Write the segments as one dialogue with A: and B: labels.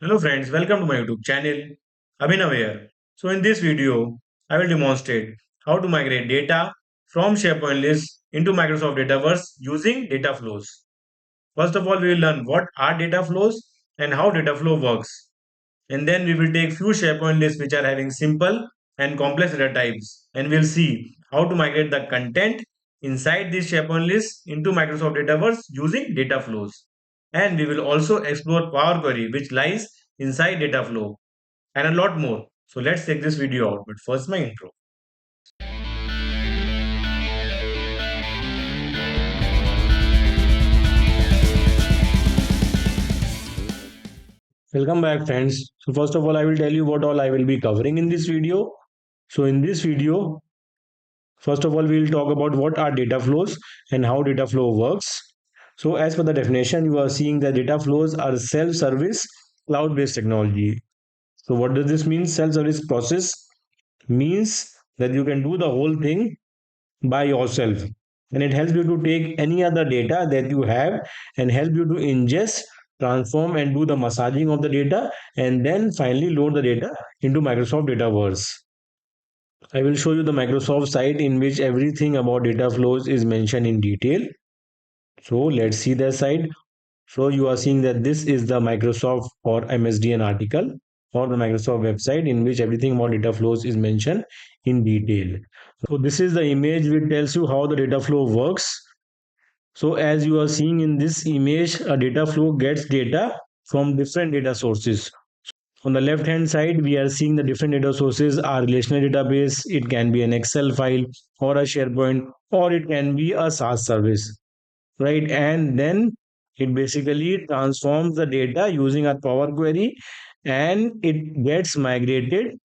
A: Hello friends, welcome to my YouTube channel. Abhinav here. So in this video, I will demonstrate how to migrate data from SharePoint list into Microsoft Dataverse using DataFlows. First of all, we will learn what are data flows and how data flow works. And then we will take few SharePoint lists which are having simple and complex data types, and we'll see how to migrate the content inside these SharePoint lists into Microsoft Dataverse using data flows. And we will also explore Power Query which lies inside data flow and a lot more. So let's take this video out. But first my intro. Welcome back friends. So first of all, I will tell you what all I will be covering in this video. So in this video, first of all, we will talk about what are data flows and how data flow works. So as per the definition, you are seeing that data flows are self-service cloud-based technology. So what does this mean? Self-service process means that you can do the whole thing by yourself, and it helps you to take any other data that you have and help you to ingest, transform and do the massaging of the data, and then finally load the data into Microsoft Dataverse. I will show you the Microsoft site in which everything about data flows is mentioned in detail. So let's see the site. So you are seeing that this is the Microsoft or MSDN article or the Microsoft website in which everything about data flows is mentioned in detail. So this is the image which tells you how the data flow works. So as you are seeing in this image, a data flow gets data from different data sources. On the left hand side, we are seeing the different data sources are relational database. It can be an Excel file or a SharePoint, or it can be a SaaS service, right? And then it basically transforms the data using our Power Query, and it gets migrated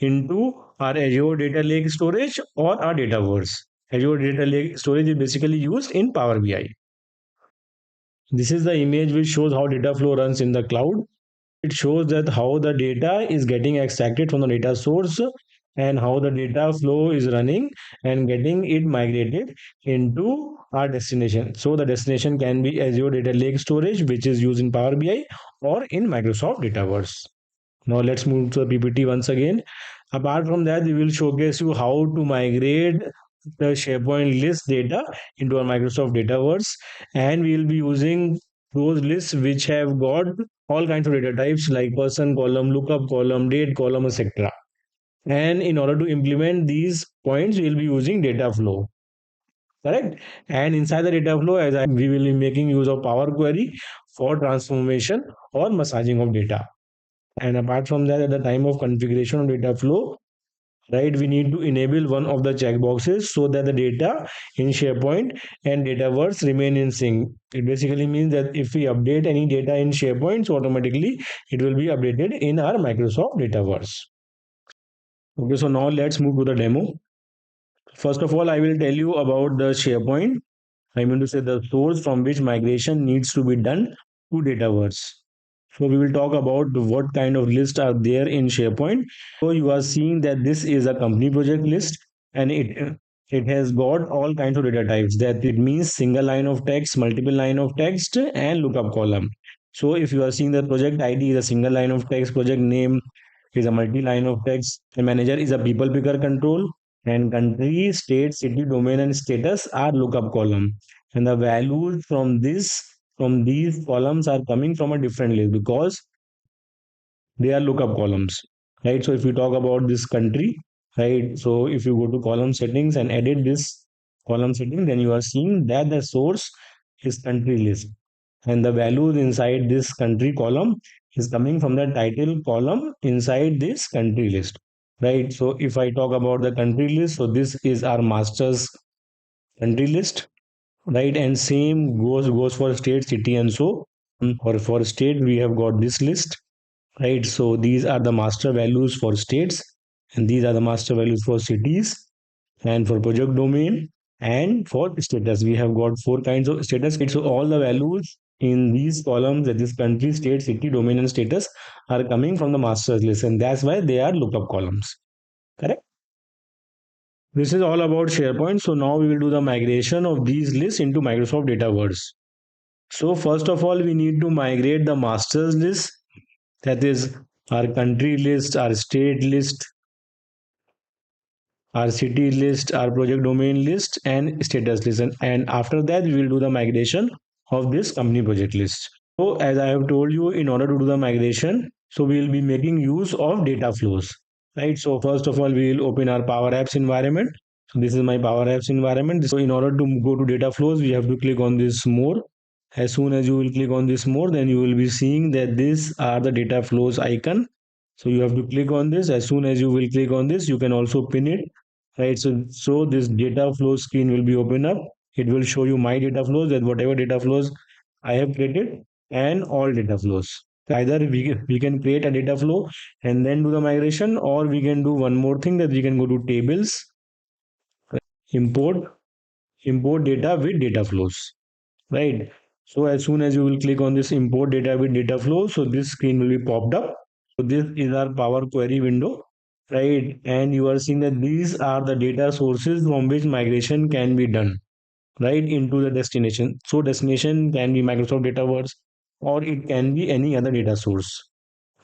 A: into our Azure Data Lake storage or our Dataverse. Azure Data Lake storage is basically used in Power BI. This is the image which shows how data flow runs in the cloud. It shows that how the data is getting extracted from the data source and how the data flow is running and getting it migrated into our destination. So the destination can be Azure Data Lake Storage, which is used in Power BI or in Microsoft Dataverse. Now let's move to the PPT once again. Apart from that, we will showcase you how to migrate the SharePoint list data into our Microsoft Dataverse, and we will be using those lists which have got all kinds of data types like person column, lookup column, date column, etc. And in order to implement these points, we will be using data flow. Correct. And inside the data flow, we will be making use of Power Query for transformation or massaging of data. And apart from that, at the time of configuration of data flow, right, we need to enable one of the checkboxes so that the data in SharePoint and Dataverse remain in sync. It basically means that if we update any data in SharePoint, so automatically it will be updated in our Microsoft Dataverse. Okay, so now let's move to the demo. First of all, I will tell you about the SharePoint. I mean to say the source from which migration needs to be done to Dataverse. So we will talk about what kind of lists are there in SharePoint. So you are seeing that this is a company project list, and it has got all kinds of data types. That it means single line of text, multiple line of text, and lookup column. So if you are seeing the project ID is a single line of text, project name is a multi-line of text, and manager is a people picker control, and country, state, city, domain, and status are lookup column. And the values from these columns are coming from a different list because they are lookup columns, right? So if you talk about this country, right? So if you go to column settings and edit this column setting, then you are seeing that the source is country list, and the values inside this country column is coming from the title column inside this country list, right? So if I talk about the country list, so this is our master's country list, right? And same goes for state, city, and so or for state we have got this list, right? So these are the master values for states, and these are the master values for cities, and for project domain, and for status we have got four kinds of status, right? So all the values in these columns, that is country, state, city, domain, and status, are coming from the masters list, and that's why they are lookup columns. Correct. This is all about SharePoint. So now we will do the migration of these lists into Microsoft Dataverse. So first of all, we need to migrate the masters list That is our country list, our state list, our city list, our project domain list, and status list. And after that, we will do the migration of this company project list. So as I have told you, in order to do the migration, so we will be making use of data flows, right? So first of all, we will open our Power Apps environment. So this is my Power Apps environment. So in order to go to data flows, we have to click on this more. As soon as you will click on this more, then you will be seeing that these are the data flows icon. So you have to click on this. As soon as you will click on this, you can also pin it, right? So this data flow screen will be open up. It will show you my data flows, that whatever data flows I have created, and all data flows. Either we can create a data flow and then do the migration, or we can do one more thing, that we can go to tables, import import data with data flows, right? So as soon as you will click on this import data with data flow, so this screen will be popped up. So this is our Power Query window, right? And you are seeing that these are the data sources from which migration can be done, right, into the destination. So destination can be Microsoft Dataverse, or it can be any other data source,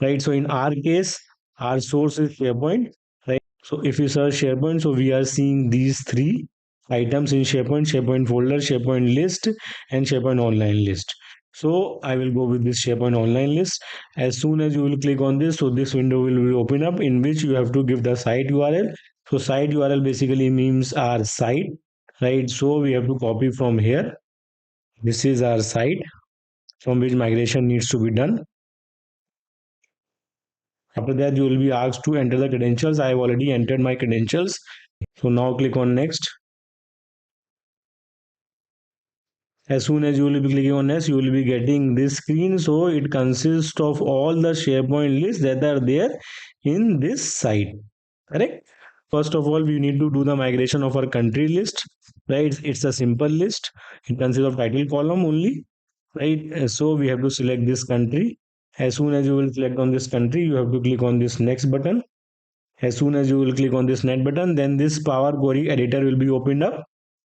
A: right? So in our case, our source is SharePoint, right? So if you search SharePoint, so we are seeing these three items in SharePoint: SharePoint folder, SharePoint list, and SharePoint online list. So I will go with this SharePoint online list. As soon as you will click on this, so this window will be open up, in which you have to give the site URL. So site URL basically means our site, right? So we have to copy from here. This is our site from which migration needs to be done. After that, you will be asked to enter the credentials. I have already entered my credentials. So now click on next. As soon as you will be clicking on next, you will be getting this screen. So it consists of all the SharePoint lists that are there in this site. Correct? First of all, we need to do the migration of our country list. Right? It's a simple list. It consists of title column only. Right? So we have to select this country. As soon as you will select on this country, you have to click on this next button. As soon as you will click on this net button, then this Power Query editor will be opened up.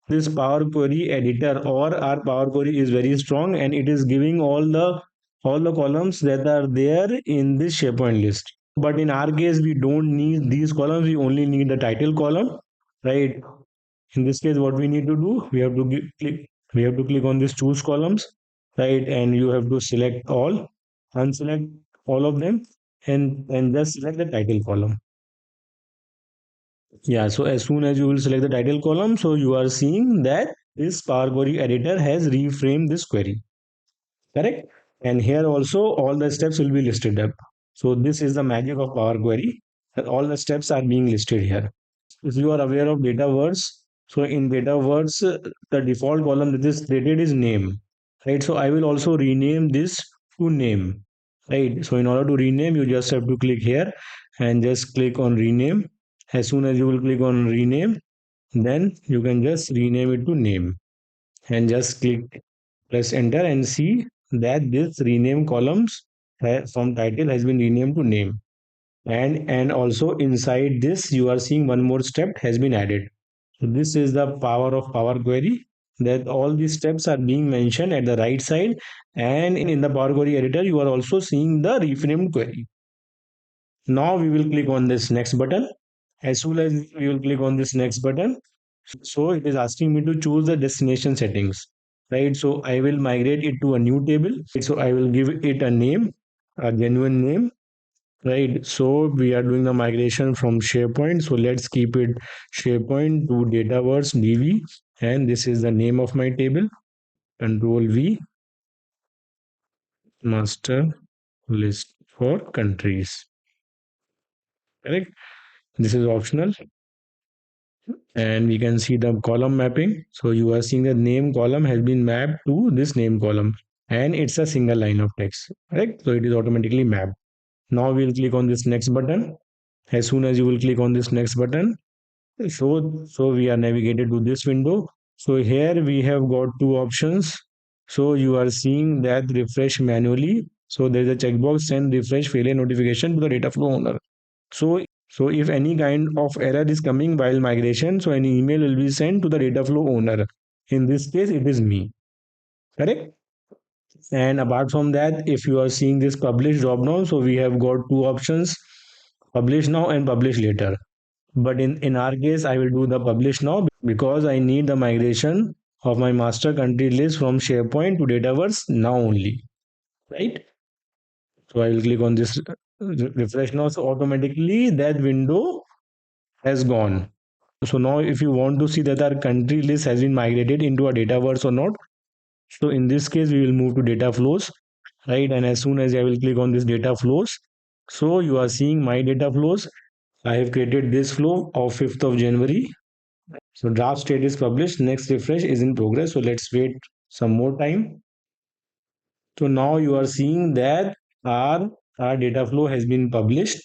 A: This Power Query editor, or our Power Query, is very strong, and it is giving all the columns that are there in this SharePoint list. But in our case, we don't need these columns. We only need the title column, right? In this case, what we need to do, we have to click on this choose columns, right? And you have to select all, unselect all of them, and just select the title column. Yeah, so as soon as you will select the title column, so you are seeing that this Power Query editor has reframed this query, correct? And here also all the steps will be listed up. So this is the magic of Power Query, that all the steps are being listed here. If you are aware of Dataverse, so in Dataverse, the default column that is created is name, right? So I will also rename this to name, right? So in order to rename, you just have to click here and just click on rename. As soon as you will click on rename, then you can just rename it to name, and just press enter, and see that this rename columns from title has been renamed to name. And also inside this, you are seeing one more step has been added. So this is the power of Power Query, that all these steps are being mentioned at the right side, and in the Power Query editor, you are also seeing the reframed query. Now we will click on this next button. As soon as we will click on this next button, so it is asking me to choose the destination settings, right? So I will migrate it to a new table. So I will give it a name, a genuine name, right? So we are doing the migration from SharePoint. So let's keep it SharePoint to Dataverse DB. And this is the name of my table. Control V, master list for countries. Correct. This is optional. And we can see the column mapping. So you are seeing the name column has been mapped to this name column, and it's a single line of text. Correct. So it is automatically mapped. Now we'll click on this next button. As soon as you will click on this next button, so we are navigated to this window. So here we have got two options. So you are seeing that refresh manually. So there is a checkbox, send refresh failure notification to the data flow owner. So if any kind of error is coming while migration, so an email will be sent to the data flow owner. In this case, it is me. Correct? And apart from that, if you are seeing this publish drop down, so we have got two options, publish now and publish later. But in our case, I will do the publish now because I need the migration of my master country list from SharePoint to Dataverse now only, right? So I will click on this refresh now. So automatically that window has gone. So now if you want to see that our country list has been migrated into a Dataverse or not, so in this case we will move to data flows, right? And as soon as I will click on this data flows, so you are seeing my data flows. I have created this flow of 5th of January. So draft state is published. Next refresh is in progress. So let's wait some more time. So now you are seeing that our data flow has been published.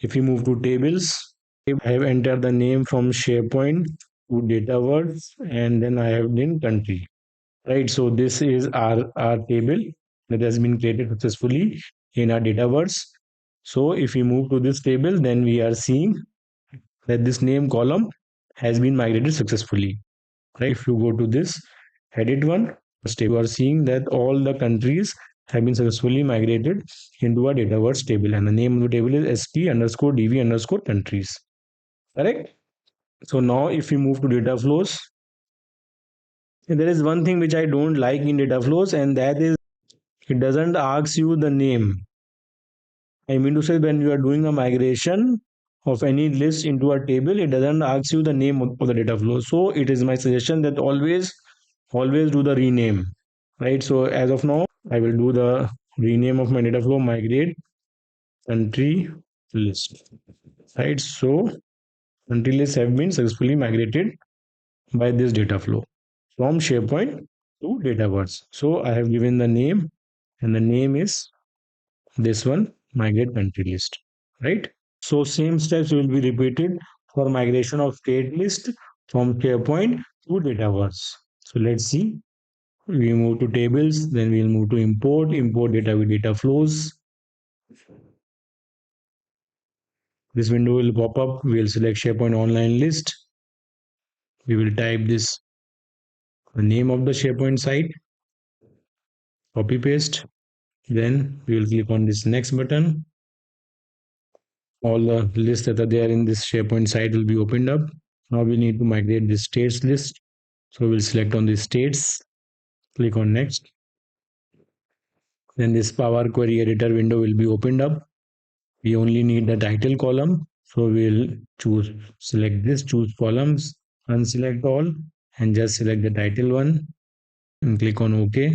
A: If you move to tables, I have entered the name from SharePoint to Dataverse and then I have been country. Right. So this is our table that has been created successfully in our Dataverse. So if we move to this table, then we are seeing that this name column has been migrated successfully. Right. If you go to this edit one, you are seeing that all the countries have been successfully migrated into a Dataverse table, and the name of the table is sp underscore dv underscore countries. Correct. So now if we move to data flows, there is one thing which I don't like in data flows, and that is it doesn't ask you the name. I mean to say, when you are doing a migration of any list into a table, it doesn't ask you the name of the data flow. So it is my suggestion that always do the rename. Right. So as of now, I will do the rename of my data flow, migrate country list. Right. So country lists have been successfully migrated by this data flow from SharePoint to Dataverse. So I have given the name, and the name is this one, migrate country list, right? So same steps will be repeated for migration of state list from SharePoint to Dataverse. So let's see. We move to tables, then we'll move to import data with data flows. This window will pop up. We'll select SharePoint online list. We will type this, the name of the SharePoint site, copy paste. Then we will click on this next button. All the lists that are there in this SharePoint site will be opened up. Now we need to migrate this states list. So we'll select on the states, click on next. Then this Power Query Editor window will be opened up. We only need the title column. So we'll select this, choose columns, unselect all, and just select the title one and click on OK.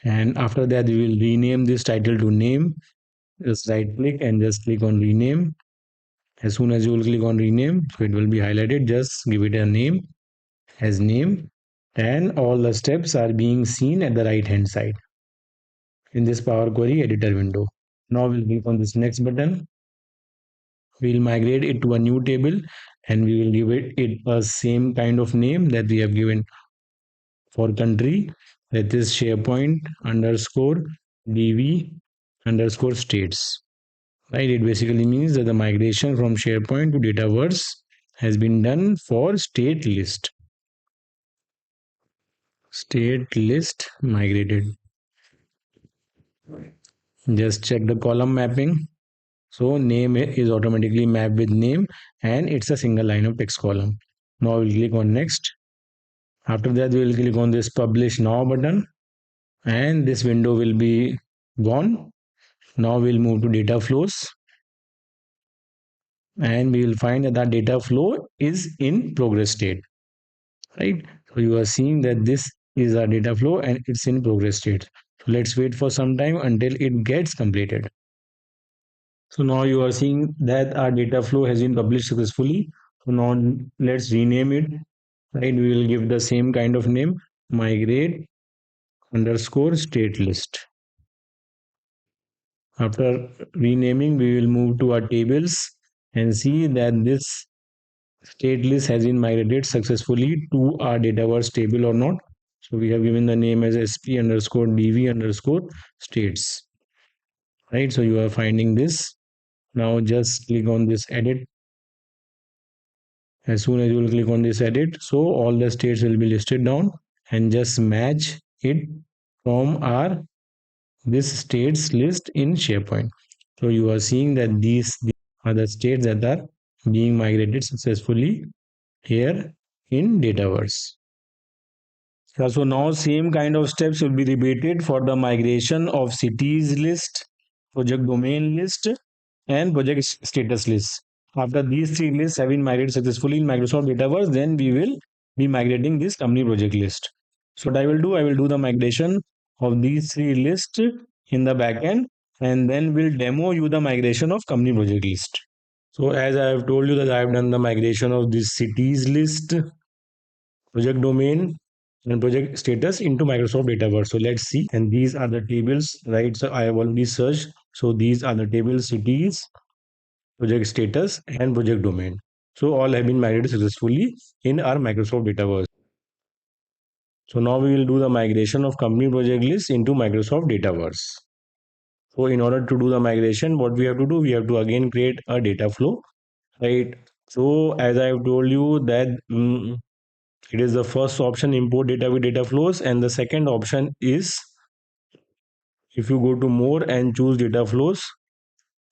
A: And after that, we will rename this title to name. Just right click and just click on rename. As soon as you will click on rename, so it will be highlighted. Just give it a name as name, and all the steps are being seen at the right hand side in this Power Query Editor window. Now we'll click on this next button. We'll migrate it to a new table and we will give it a same kind of name that we have given for country, that is SharePoint underscore dv underscore states. Right, it basically means that the migration from SharePoint to Dataverse has been done for state list. State list migrated. Just check the column mapping. So name is automatically mapped with name and it's a single line of text column. Now we'll click on next. After that, we will click on this publish now button and this window will be gone. Now we'll move to data flows and we will find that the data flow is in progress state, right? So you are seeing that this is our data flow and it's in progress state. So let's wait for some time until it gets completed. So now you are seeing that our data flow has been published successfully. So now let's rename it, right? We will give the same kind of name, migrate underscore state list. After renaming, we will move to our tables and see that this state list has been migrated successfully to our Dataverse table or not. So we have given the name as sp underscore dv underscore states, right? So you are finding this. Now just click on this edit. As soon as you will click on this edit, so all the states will be listed down and just match it from our this states list in SharePoint. So you are seeing that these are the states that are being migrated successfully here in Dataverse. So now same kind of steps will be repeated for the migration of cities list, project domain list, and project status list. After these three lists have been migrated successfully in Microsoft Dataverse, then we will be migrating this company project list. So what I will do the migration of these three lists in the backend, and then we'll demo you the migration of company project list. So as I have told you that I have done the migration of this cities list, project domain, and project status into Microsoft Dataverse. So let's see. And these are the tables, right? So I have already searched. So these are the tables, cities, project status, and project domain. So all have been migrated successfully in our Microsoft Dataverse. So now we will do the migration of company project list into Microsoft Dataverse. So in order to do the migration, what we have to do, we have to again create a data flow, right? So as I have told you that it is the first option, import data with data flows, and the second option is if you go to more and choose data flows,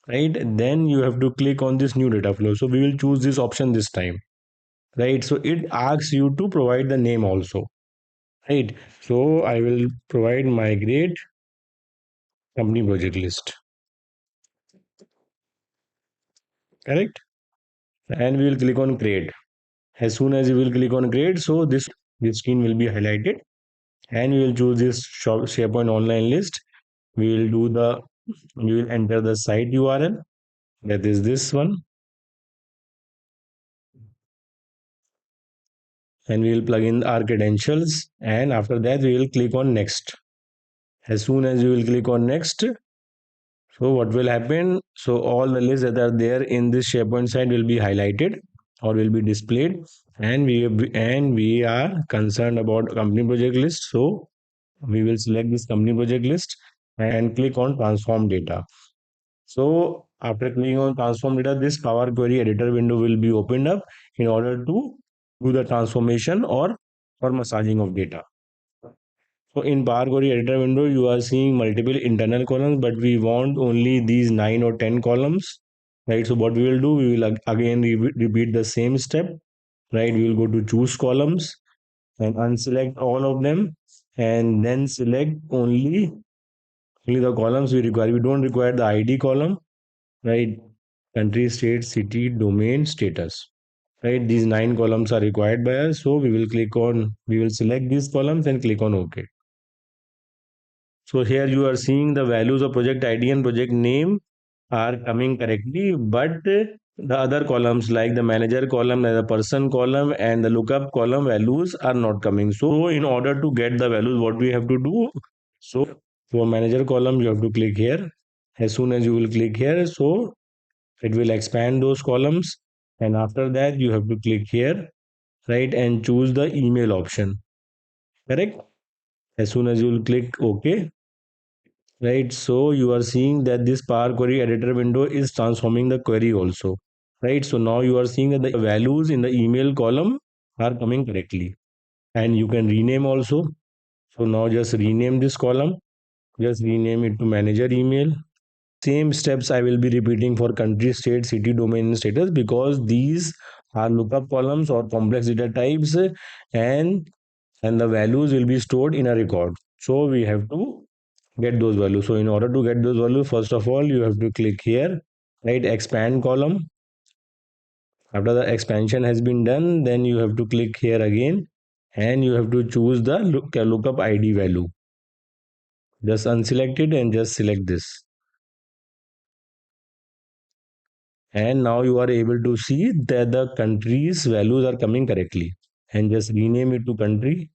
A: right, then you have to click on this new data flow. So we will choose this option this time, right? So it asks you to provide the name also, right? So I will provide migrate company project list, correct? And we will click on create. As soon as you will click on create, so this screen will be highlighted, and we will choose this SharePoint online list. We will do the we will enter the site URL, that is this one, and we will plug in our credentials, and after that we will click on next. As soon as you will click on next, so what will happen, so all the lists that are there in this SharePoint site will be highlighted or will be displayed, and we are concerned about company project list. So we will select this company project list and click on transform data. So after clicking on transform data, this Power Query editor window will be opened up in order to do the transformation or massaging of data. So in Power Query editor window, you are seeing multiple internal columns, but we want only these 9 or 10 columns, right? So what we will do, we will again repeat the same step, right? We will go to choose columns and unselect all of them, and then select only the columns we require. We don't require the ID column, right? Country, state, city, domain, status, right? These 9 columns are required by us. So we will select these columns and click on OK. So here you are seeing the values of project ID and project name are coming correctly, but the other columns like the manager column, the person column, and the lookup column values are not coming. So in order to get the values, what we have to do? So for manager column, you have to click here. As soon as you will click here, so it will expand those columns, and after that you have to click here, right, and choose the email option, correct? As soon as you will click OK, right, so you are seeing that this Power Query editor window is transforming the query also, right? So now you are seeing that the values in the email column are coming correctly, and you can rename also. So now just rename this column, just rename it to manager email. Same steps I will be repeating for country, state, city, domain, and status, because these are lookup columns or complex data types, and the values will be stored in a record. So we have to get those values. So in order to get those values, first of all, you have to click here, right, expand column. After the expansion has been done, then you have to click here again, and you have to choose the lookup ID value. Just unselect it and just select this. And now you are able to see that the country's values are coming correctly, and just rename it to country.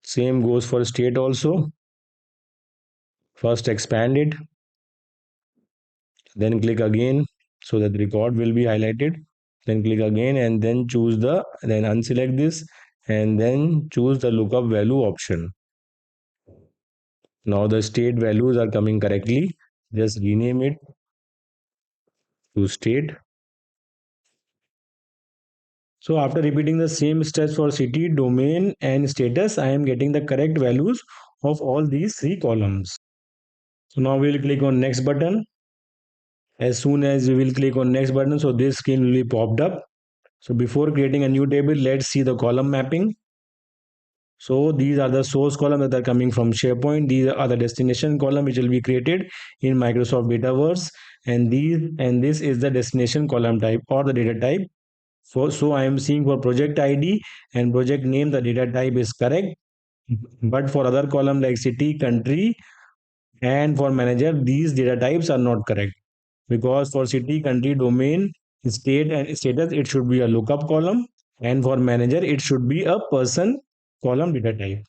A: Same goes for state also. First expand it, then click again so that the record will be highlighted, then click again and then then unselect this and then choose the lookup value option. Now the state values are coming correctly. Just rename it to state. So after repeating the same steps for city, domain and status, I am getting the correct values of all these three columns. So now we'll click on next button. As soon as we will click on next button, so this screen will be popped up. So before creating a new table, let's see the column mapping. So these are the source column that are coming from SharePoint. These are the destination column which will be created in Microsoft Dataverse, and this is the destination column type or the data type. So I am seeing for project ID and project name the data type is correct, but for other column like city, country, and for manager these data types are not correct, because for city, country, domain, state and status it should be a lookup column, and for manager it should be a person column data type.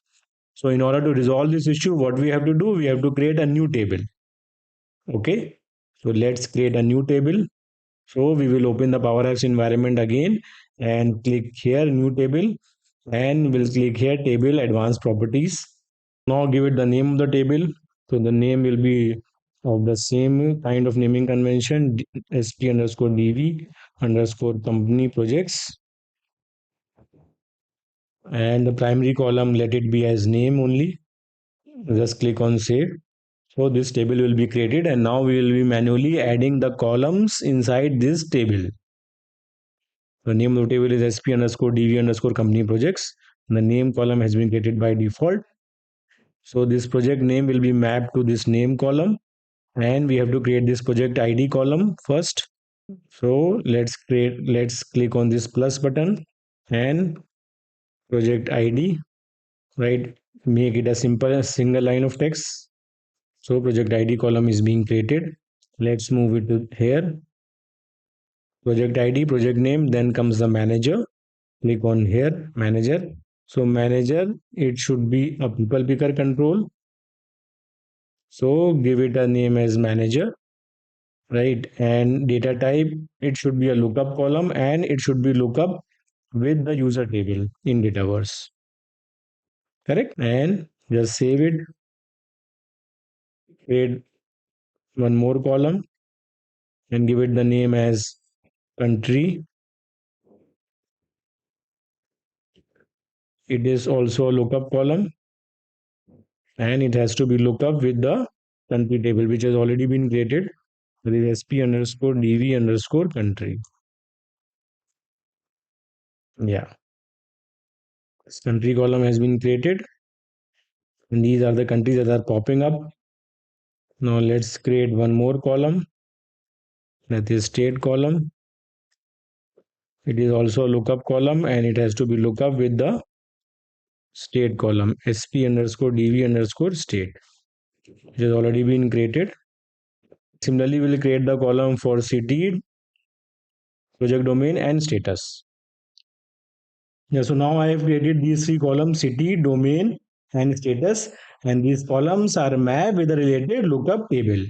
A: So in order to resolve this issue, what we have to do, we have to create a new table. Okay, so let's create a new table. So we will open the Power Apps environment again and click here new table, and we'll click here table advanced properties. Now give it the name of the table. So the name will be of the same kind of naming convention, sp underscore dv underscore company projects, and the primary column let it be as name only. Just click on save. So this table will be created, and now we will be manually adding the columns inside this table. The name of the table is sp underscore dv underscore company projects. The name column has been created by default. So this project name will be mapped to this name column, and we have to create this project ID column first. So let's click on this plus button and project ID, right? Make it a simple single line of text. So project ID column is being created. Let's move it to here. Project ID, project name, then comes the manager. Click on here, manager. So manager, it should be a people picker control. So give it a name as manager, right? And data type, it should be a lookup column, and it should be lookup with the user table in Dataverse. Correct? And just save it. Create one more column and give it the name as country. It is also a lookup column, and it has to be lookup with the country table which has already been created. That is sp underscore dv underscore country. Yeah, this country column has been created, and these are the countries that are popping up. Now let's create one more column, that is state column. It is also a lookup column, and it has to be lookup with the state column sp underscore dv underscore state, which has already been created. Similarly, we'll create the column for city, project domain, and status. Yeah, so now I have created these three columns, city, domain, and status, and these columns are mapped with a related lookup table.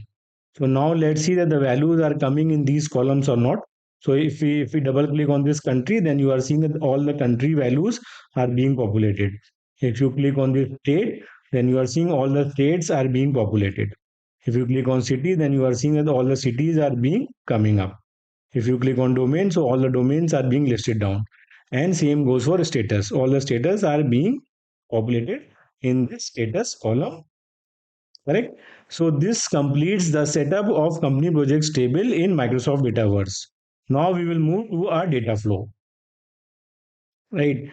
A: So now let's see that the values are coming in these columns or not. So if we double click on this country, then you are seeing that all the country values are being populated. If you click on this state, then you are seeing all the states are being populated. If you click on city, then you are seeing that all the cities are being coming up. If you click on domain, so all the domains are being listed down. And same goes for status. All the status are being populated in the status column. Correct? So this completes the setup of company projects table in Microsoft Dataverse. Now we will move to our data flow. Right.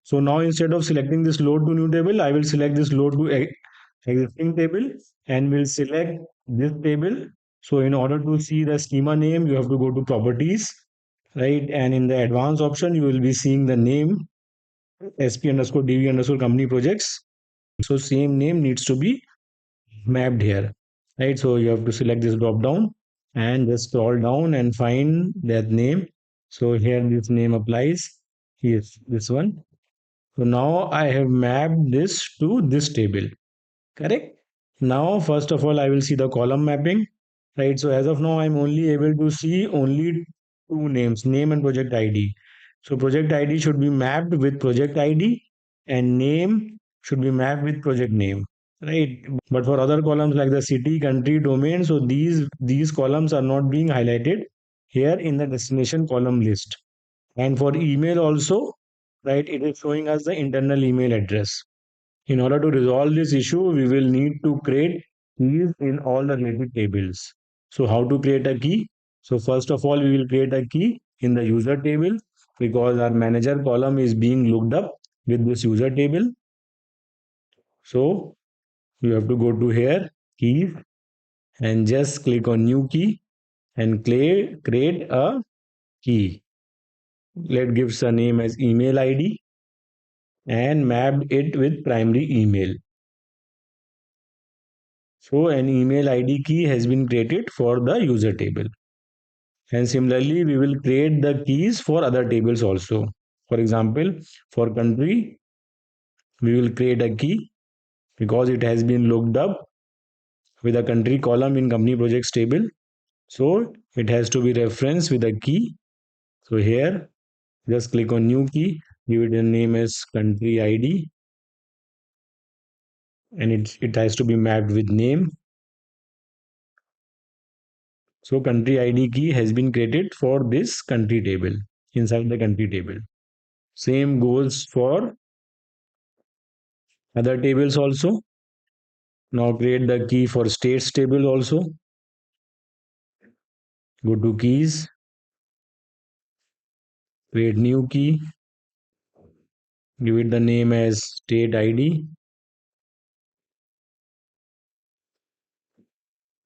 A: So now instead of selecting this load to new table, I will select this load to existing table, and will select this table. So in order to see the schema name, you have to go to properties, right? And in the advanced option, you will be seeing the name sp underscore dv underscore company projects. So same name needs to be mapped here, right? So you have to select this drop down and just scroll down and find that name. So here this name applies. Here's this one. So now I have mapped this to this table. Correct? Now, first of all, I will see the column mapping, right? So as of now, I'm only able to see only two names, name and project ID. So project ID should be mapped with project ID, and name should be mapped with project name, right? But for other columns like the city, country, domain, so these columns are not being highlighted here in the destination column list. And for email also, right, it is showing us the internal email address. In order to resolve this issue, we will need to create keys in all the related tables. So how to create a key? So first of all, we will create a key in the user table because our manager column is being looked up with this user table. So you have to go to here, keys, and just click on new key and create a key. Let's give a name as email ID and mapped it with primary email. So an email ID key has been created for the user table. And similarly, we will create the keys for other tables also. For example, for country, we will create a key because it has been looked up with a country column in company projects table. So it has to be referenced with a key. So here, just click on new key, give it a name as country ID, and it has to be mapped with name. So country ID key has been created for this country table inside the country table. Same goes for other tables also. Now create the key for states table also. Go to keys, create new key, give it the name as state ID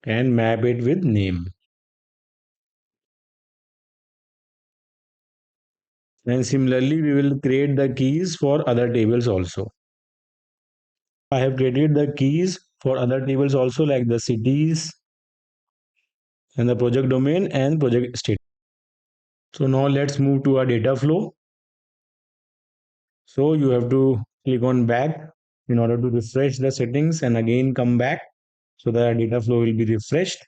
A: and map it with name. And similarly, we will create the keys for other tables also. I have created the keys for other tables also like the cities and the project domain and project state. So now let's move to our data flow. So you have to click on back in order to refresh the settings and again come back so the data flow will be refreshed.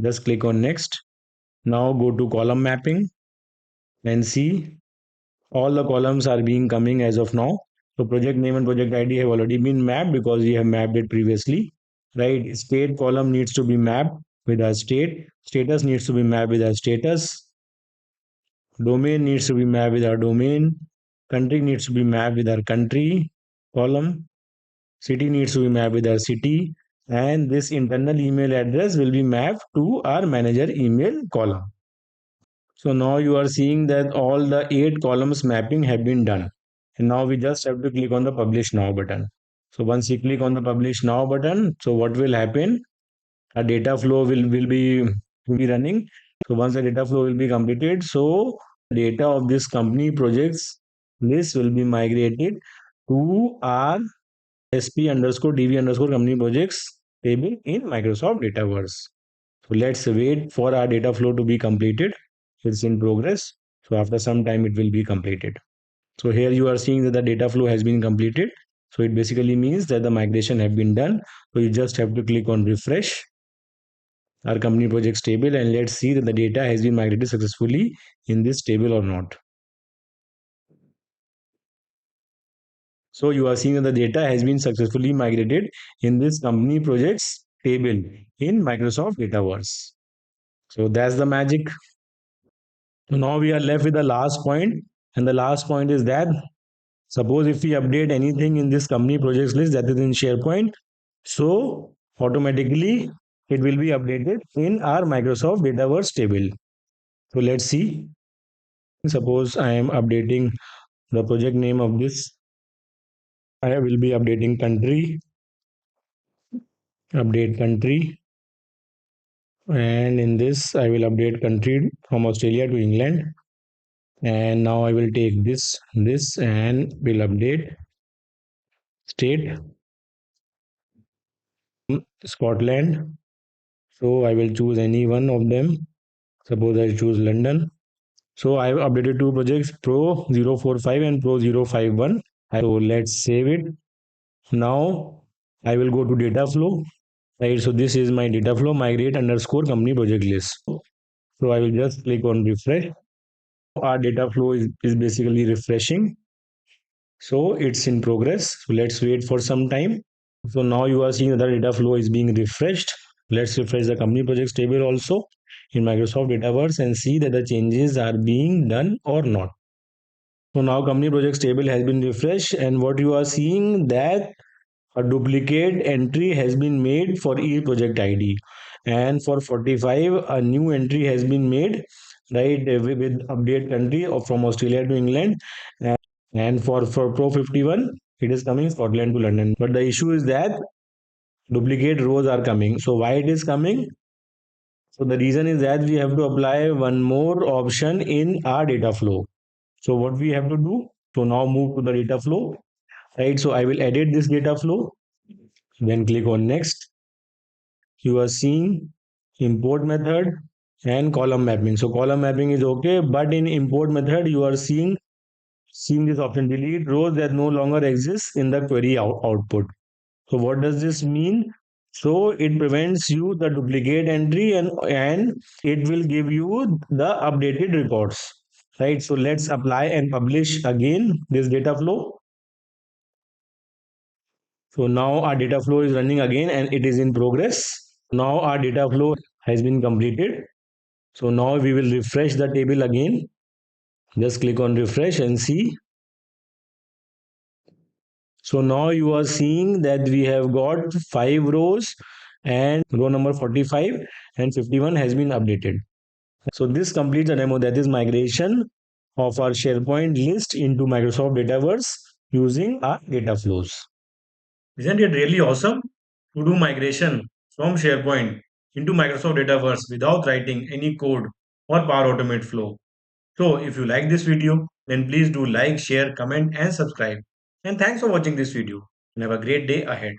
A: Just click on next. Now go to column mapping and see all the columns are being coming as of now. So project name and project ID have already been mapped because we have mapped it previously, right? State column needs to be mapped with our state. Status needs to be mapped with our status. Domain needs to be mapped with our domain. Country needs to be mapped with our country column. City needs to be mapped with our city. And this internal email address will be mapped to our manager email column. So now you are seeing that all the 8 columns mapping have been done. And now we just have to click on the publish now button. So once you click on the publish now button, so what will happen? A data flow will be running. So once the data flow will be completed, so data of this company projects list will be migrated to our sp underscore dv underscore company projects table in Microsoft Dataverse. So let's wait for our data flow to be completed. It's in progress. So after some time it will be completed. So here you are seeing that the data flow has been completed. So it basically means that the migration have been done. So you just have to click on refresh our company projects table and let's see that the data has been migrated successfully in this table or not. So you are seeing that the data has been successfully migrated in this company projects table in Microsoft Dataverse. So that's the magic. So now we are left with the last point, and the last point is that suppose if we update anything in this company projects list that is in SharePoint, so automatically it will be updated in our Microsoft Dataverse table. So let's see. Suppose I am updating the project name of this. I will be updating country, update country, and in this I will update country from Australia to England. And now I will take this and will update state Scotland. So I will choose any one of them. Suppose I choose London. So I have updated two projects Pro 045 and Pro 051. So let's save it. Now I will go to data flow. Right. So this is my data flow migrate underscore company project list. So I will just click on refresh. Our data flow is basically refreshing. So it's in progress. So let's wait for some time. So now you are seeing that the data flow is being refreshed. Let's refresh the company projects table also. in Microsoft Dataverse and see that the changes are being done or not. So now company projects table has been refreshed, and what you are seeing that a duplicate entry has been made for each project ID, and for 45 a new entry has been made, right, with update country from Australia to England, and for Pro 51 it is coming Scotland to London. But the issue is that duplicate rows are coming. So why it is coming? So the reason is that we have to apply one more option in our data flow. So what we have to do? So now move to the data flow, right? So I will edit this data flow, then click on next. You are seeing import method and column mapping. So column mapping is okay, but in import method you are seeing this option, delete rows that no longer exist in the query output. So what does this mean? So it prevents you the duplicate entry, and it will give you the updated reports, right? So let's apply and publish again this data flow. So now our data flow is running again and it is in progress. Now our data flow has been completed. So now we will refresh the table again. Just click on refresh and see. So now you are seeing that we have got 5 rows and row number 45 and 51 has been updated. So this completes the demo, that is migration of our SharePoint list into Microsoft Dataverse using our data flows. Isn't it really awesome to do migration from SharePoint into Microsoft Dataverse without writing any code or Power Automate flow? So if you like this video, then please do like, share, comment and subscribe. And thanks for watching this video and have a great day ahead.